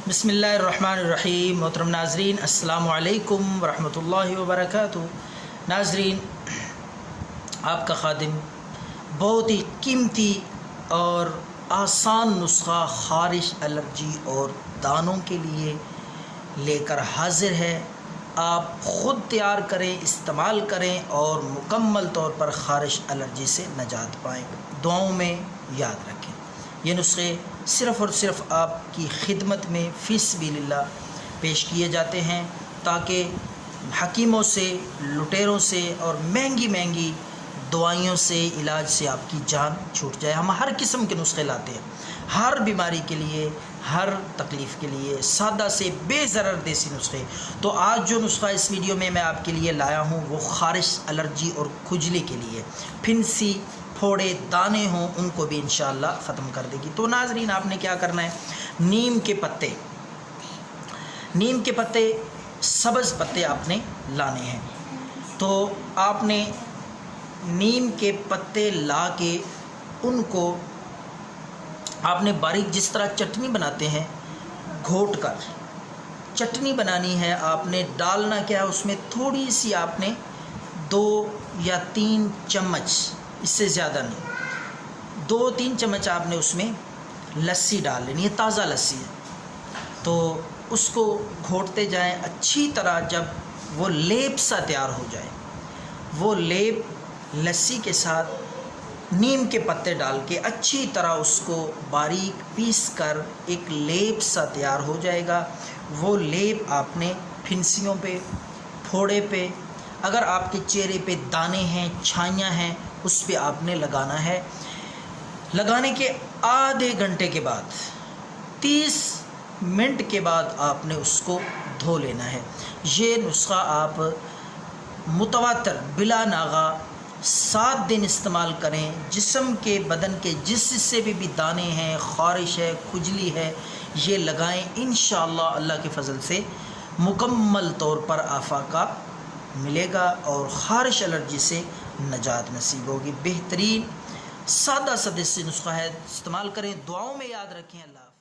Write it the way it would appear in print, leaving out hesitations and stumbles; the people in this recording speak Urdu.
بسم اللہ الرحمن الرحیم۔ محترم ناظرین السلام علیکم ورحمۃ اللہ وبرکاتہ۔ ناظرین، آپ کا خادم بہت ہی قیمتی اور آسان نسخہ خارش الرجی اور دانوں کے لیے لے کر حاضر ہے۔ آپ خود تیار کریں، استعمال کریں اور مکمل طور پر خارش الرجی سے نجات پائیں۔ دعاؤں میں یاد رکھیں، یہ نسخے صرف اور صرف آپ کی خدمت میں فی سبیل اللہ پیش کیے جاتے ہیں تاکہ حکیموں سے، لٹیروں سے اور مہنگی مہنگی دوائیوں سے، علاج سے آپ کی جان چھوٹ جائے۔ ہم ہر قسم کے نسخے لاتے ہیں، ہر بیماری کے لیے، ہر تکلیف کے لیے، سادہ سے بے ضرر دیسی نسخے۔ تو آج جو نسخہ اس ویڈیو میں آپ کے لیے لایا ہوں وہ خارش الرجی اور کھجلی کے لیے، پھنسی، پھوڑے، دانے ہوں ان کو بھی انشاءاللہ ختم کر دے گی۔ تو ناظرین، آپ نے کیا کرنا ہے، نیم کے پتے، سبز پتے آپ نے لانے ہیں۔ تو آپ نے نیم کے پتے لا کے ان کو آپ نے باریک، جس طرح چٹنی بناتے ہیں گھوٹ کر چٹنی بنانی ہے۔ آپ نے ڈالنا کیا ہے اس میں، تھوڑی سی آپ نے 2 یا 3 چمچ، اس سے زیادہ نہیں، 2-3 چمچ آپ نے اس میں لسی ڈال لینی ہے، تازہ لسی ہے۔ تو اس کو گھوٹتے جائیں اچھی طرح، جب وہ لیپ سا تیار ہو جائے، وہ لیپ لسی کے ساتھ نیم کے پتے ڈال کے اچھی طرح اس کو باریک پیس کر ایک لیپ سا تیار ہو جائے گا۔ وہ لیپ آپ نے پھنسیوں پہ، پھوڑے پہ، اگر آپ کے چہرے پہ دانے ہیں، چھائیاں ہیں، اس پہ آپ نے لگانا ہے۔ لگانے کے آدھے گھنٹے کے بعد، 30 منٹ کے بعد آپ نے اس کو دھو لینا ہے۔ یہ نسخہ آپ متواتر بلا ناغہ 7 دن استعمال کریں۔ جسم کے، بدن کے جس حصے پہ بھی دانے ہیں، خارش ہے، کھجلی ہے، یہ لگائیں۔ انشاءاللہ اللہ کے فضل سے مکمل طور پر آفاقہ ملے گا اور خارش الرجی سے نجات نصیب ہوگی۔ بہترین سادہ سادہ سے نسخہ ہے، استعمال کریں، دعاؤں میں یاد رکھیں۔ اللہ حافظ۔